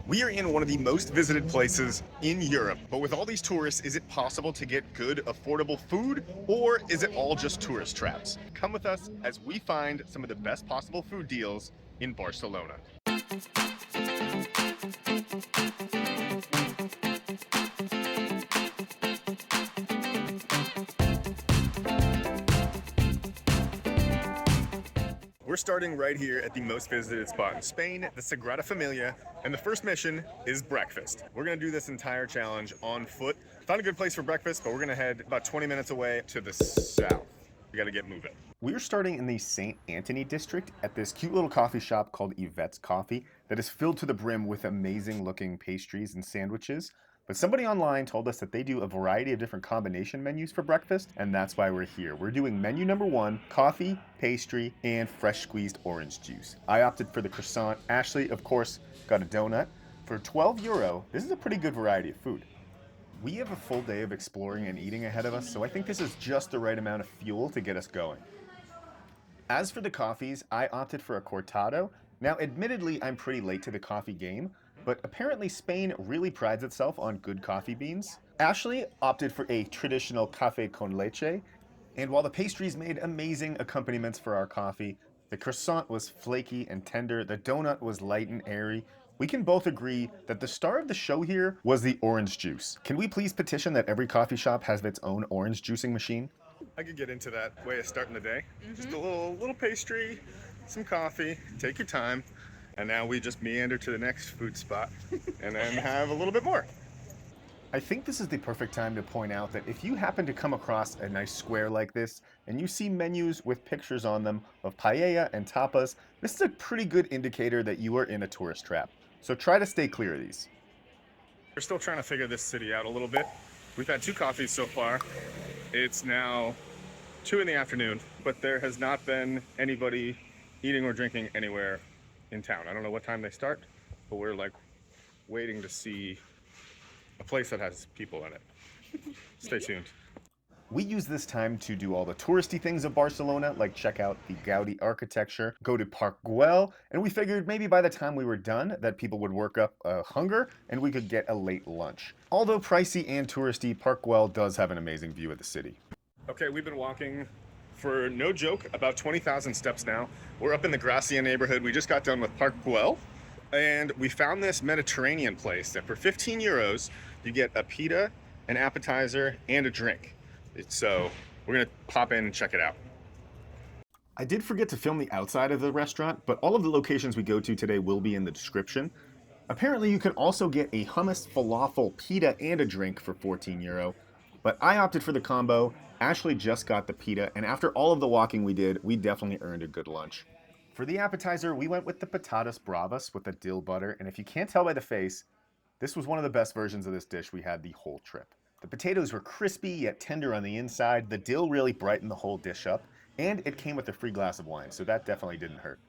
We are in one of the most visited places in Europe, but with all these tourists, is it possible to get good, affordable food, or is it all just tourist traps? Come with us as we find some of the best possible food deals in Barcelona. We're starting right here at the most visited spot in Spain, the Sagrada Familia, and the first mission is breakfast. We're gonna do this entire challenge on foot. Found a good place for breakfast, but we're gonna head about 20 minutes away to the south. We gotta get moving. We're starting in the St. Anthony district at this cute little coffee shop called Ivettes Cafe that is filled to the brim with amazing looking pastries and sandwiches. But somebody online told us that they do a variety of different combination menus for breakfast, and that's why we're here. We're doing menu number 1, coffee, pastry, and fresh squeezed orange juice. I opted for the croissant. Ashley, of course, got a donut. For €12, this is a pretty good variety of food. We have a full day of exploring and eating ahead of us, so I think this is just the right amount of fuel to get us going. As for the coffees, I opted for a cortado. Now, admittedly, I'm pretty late to the coffee game, but apparently Spain really prides itself on good coffee beans. Ashley opted for a traditional café con leche, and while the pastries made amazing accompaniments for our coffee, the croissant was flaky and tender, the donut was light and airy. We can both agree that the star of the show here was the orange juice. Can we please petition that every coffee shop has its own orange juicing machine? I could get into that way of starting the day. Just a little pastry, some coffee, take your time. And now we just meander to the next food spot and then have a little bit more. I think this is the perfect time to point out that if you happen to come across a nice square like this and you see menus with pictures on them of paella and tapas, this is a pretty good indicator that you are in a tourist trap. So try to stay clear of these. We're still trying to figure this city out a little bit. We've had 2 coffees so far. It's now 2 in the afternoon, but there has not been anybody eating or drinking anywhere in town. I don't know what time they start, but we're like waiting to see a place that has people in it. Stay tuned. We use this time to do all the touristy things of Barcelona, like check out the Gaudi architecture, go to Park Güell, and we figured maybe by the time we were done that people would work up a hunger and we could get a late lunch. Although pricey and touristy, Park Güell does have an amazing view of the city. Okay, we've been walking for no joke about 20,000 steps now. We're up in the Gracia neighborhood. We just got done with Park Güell, and we found this Mediterranean place that for €15 you get a pita, an appetizer, and a drink. So we're gonna pop in and check it out. I did forget to film the outside of the restaurant, but all of the locations we go to today will be in the description. Apparently you can also get a hummus, falafel, pita, and a drink for €14, but I opted for the combo. Ashley just got the pita, and after all of the walking we did, we definitely earned a good lunch. For the appetizer, we went with the patatas bravas with the dill butter, and if you can't tell by the face, this was one of the best versions of this dish we had the whole trip. The potatoes were crispy yet tender on the inside, the dill really brightened the whole dish up, and it came with a free glass of wine, so that definitely didn't hurt.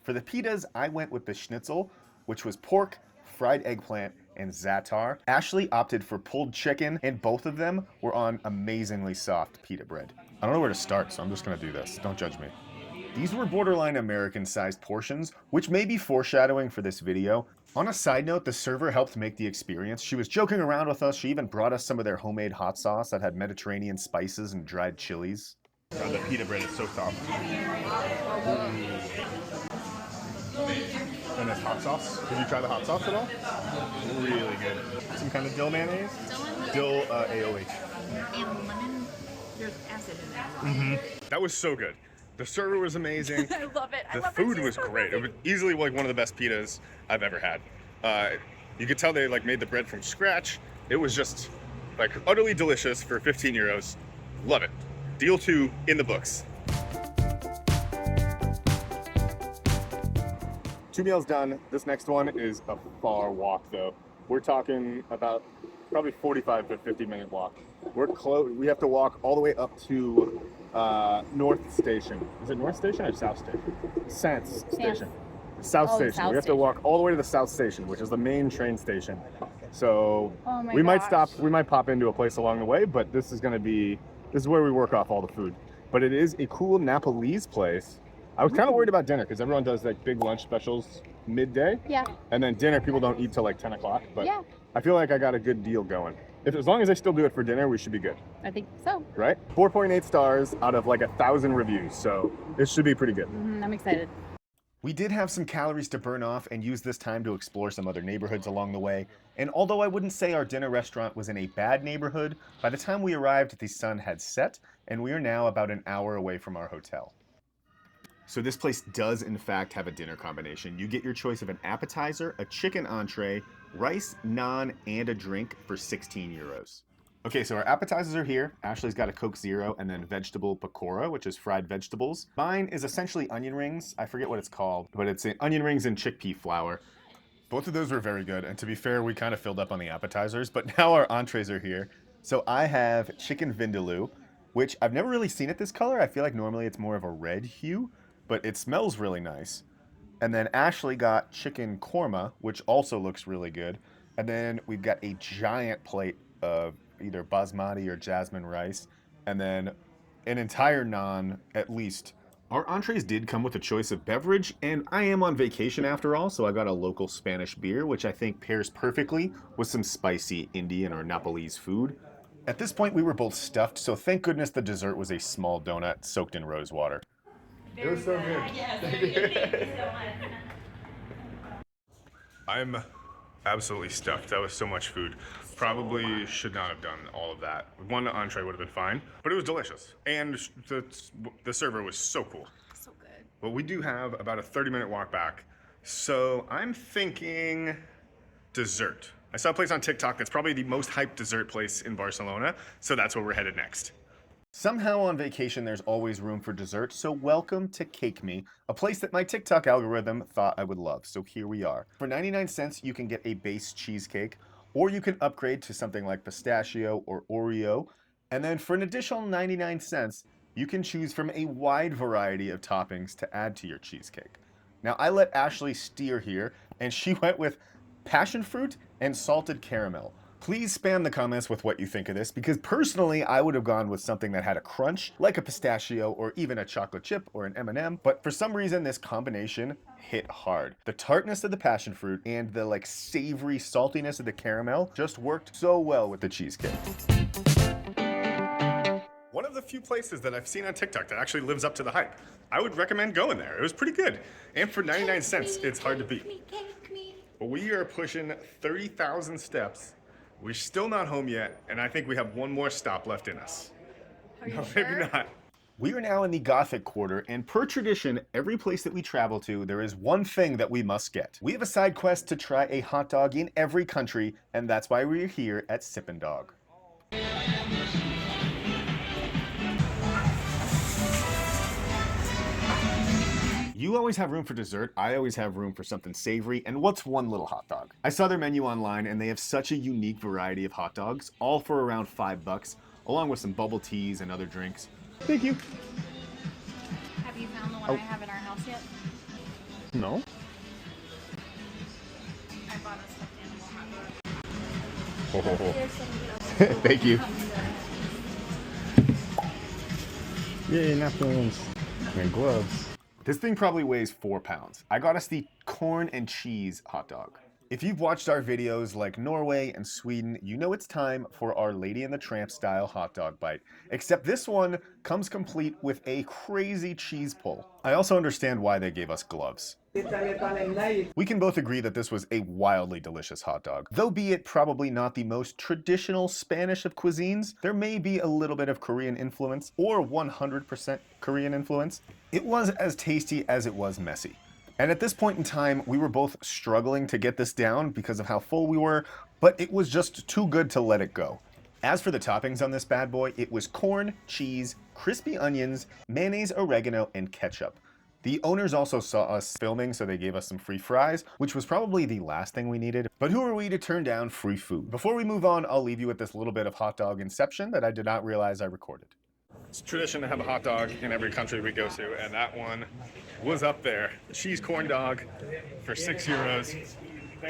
For the pitas, I went with the schnitzel, which was pork, fried eggplant, and za'atar. Ashley opted for pulled chicken, and both of them were on amazingly soft pita bread. I don't know where to start, so I'm just gonna do this. Don't judge me. These were borderline American-sized portions, which may be foreshadowing for this video. On a side note, the server helped make the experience. She was joking around with us. She even brought us some of their homemade hot sauce that had Mediterranean spices and dried chilies. God, the pita bread is so soft. And this hot sauce. Did you try the hot sauce at all? Really good. Some kind of dill mayonnaise? Dill AOH. And lemon, there's acid in there. That was so good. The server was amazing. I love it. The food was great. It was easily like one of the best pitas I've ever had. You could tell they like made the bread from scratch. It was just like utterly delicious for €15. Love it. Deal 2 in the books. 2 meals done. This next one is a far walk though. We're talking about probably 45 to 50-minute walk. We're close. We have to walk all the way up to North Station. Is it North Station or South Station? South Station. South Station. South We have to walk all the way to the South Station, which is the main train station. So we might stop. We might pop into a place along the way, but this is where we work off all the food. But it is a cool Nepalese place. I was kind of worried about dinner because everyone does like big lunch specials midday. Yeah. And then dinner, people don't eat till like 10 o'clock. But Yeah. I feel like I got a good deal going. As long as I still do it for dinner, we should be good. I think so. Right? 4.8 stars out of like 1,000 reviews. So it should be pretty good. I'm excited. We did have some calories to burn off and use this time to explore some other neighborhoods along the way. And although I wouldn't say our dinner restaurant was in a bad neighborhood, by the time we arrived, the sun had set, and we are now about an hour away from our hotel. So this place does in fact have a dinner combination. You get your choice of an appetizer, a chicken entree, rice, naan, and a drink for 16 euros. Okay, so our appetizers are here. Ashley's got a Coke Zero and then vegetable pakora, which is fried vegetables. Mine is essentially onion rings. I forget what it's called, but it's onion rings and chickpea flour. Both of those were very good, and to be fair, we kind of filled up on the appetizers, but now our entrees are here. So I have chicken vindaloo, which I've never really seen it this color. I feel like normally it's more of a red hue, but it smells really nice. And then Ashley got chicken korma, which also looks really good. And then we've got a giant plate of either basmati or jasmine rice, and then an entire naan at least. Our entrees did come with a choice of beverage, and I am on vacation after all, so I got a local Spanish beer, which I think pairs perfectly with some spicy Indian or Nepalese food. At this point, we were both stuffed, so thank goodness the dessert was a small donut soaked in rose water. It was so good. Yes, very good. Thank you so much. I'm absolutely stuffed. That was so much food. Probably should not have done all of that. One entree would have been fine, but it was delicious. And the server was so cool. So good. But we do have about a 30-minute walk back. So I'm thinking dessert. I saw a place on TikTok that's probably the most hyped dessert place in Barcelona, so that's where we're headed next. Somehow on vacation, there's always room for dessert, so welcome to Cake Me, a place that my TikTok algorithm thought I would love, so here we are. For 99 cents, you can get a base cheesecake, or you can upgrade to something like pistachio or Oreo, and then for an additional 99 cents, you can choose from a wide variety of toppings to add to your cheesecake. Now, I let Ashley steer here, and she went with passion fruit and salted caramel. Please spam the comments with what you think of this, because personally, I would have gone with something that had a crunch, like a pistachio or even a chocolate chip or an M&M, but for some reason, this combination hit hard. The tartness of the passion fruit and the like savory saltiness of the caramel just worked so well with the cheesecake. One of the few places that I've seen on TikTok that actually lives up to the hype. I would recommend going there. It was pretty good. And for 99 cents, it's hard to beat. We are pushing 30,000 steps. We're still not home yet, and I think we have one more stop left in us. Are you No, sure? maybe not. We are now in the Gothic Quarter, and per tradition, every place that we travel to, there is one thing that we must get. We have a side quest to try a hot dog in every country, and that's why we're here at Sippin' Dog. You always have room for dessert, I always have room for something savory, and what's one little hot dog? I saw their menu online and they have such a unique variety of hot dogs, all for around $5, along with some bubble teas and other drinks. Thank you. Have you found the one I have in our house yet? No? I bought a stuffed animal hot dog. Thank you. Yay, napkins and gloves. This thing probably weighs 4 pounds. I got us the corn and cheese hot dog. If you've watched our videos like Norway and Sweden, you know it's time for our Lady and the Tramp style hot dog bite. Except this one comes complete with a crazy cheese pull. I also understand why they gave us gloves. We can both agree that this was a wildly delicious hot dog. Though be it probably not the most traditional Spanish of cuisines, there may be a little bit of Korean influence or 100% Korean influence. It was as tasty as it was messy. And at this point in time, we were both struggling to get this down because of how full we were, but it was just too good to let it go. As for the toppings on this bad boy, it was corn, cheese, crispy onions, mayonnaise, oregano, and ketchup. The owners also saw us filming, so they gave us some free fries, which was probably the last thing we needed. But who are we to turn down free food? Before we move on, I'll leave you with this little bit of hot dog inception that I did not realize I recorded. It's tradition to have a hot dog in every country we go to, and that one was up there. Cheese corn dog for €6.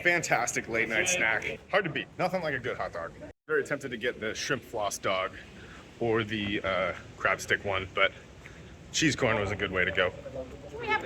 Fantastic late night snack. Hard to beat. Nothing like a good hot dog. Very tempted to get the shrimp floss dog or the crab stick one, but cheese corn was a good way to go.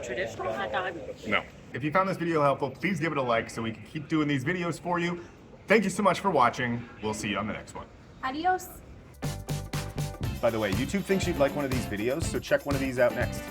Traditional hot dog. No. If you found this video helpful, please give it a like so we can keep doing these videos for you. Thank you so much for watching. We'll see you on the next one. Adios. By the way, YouTube thinks you'd like one of these videos, so check one of these out next.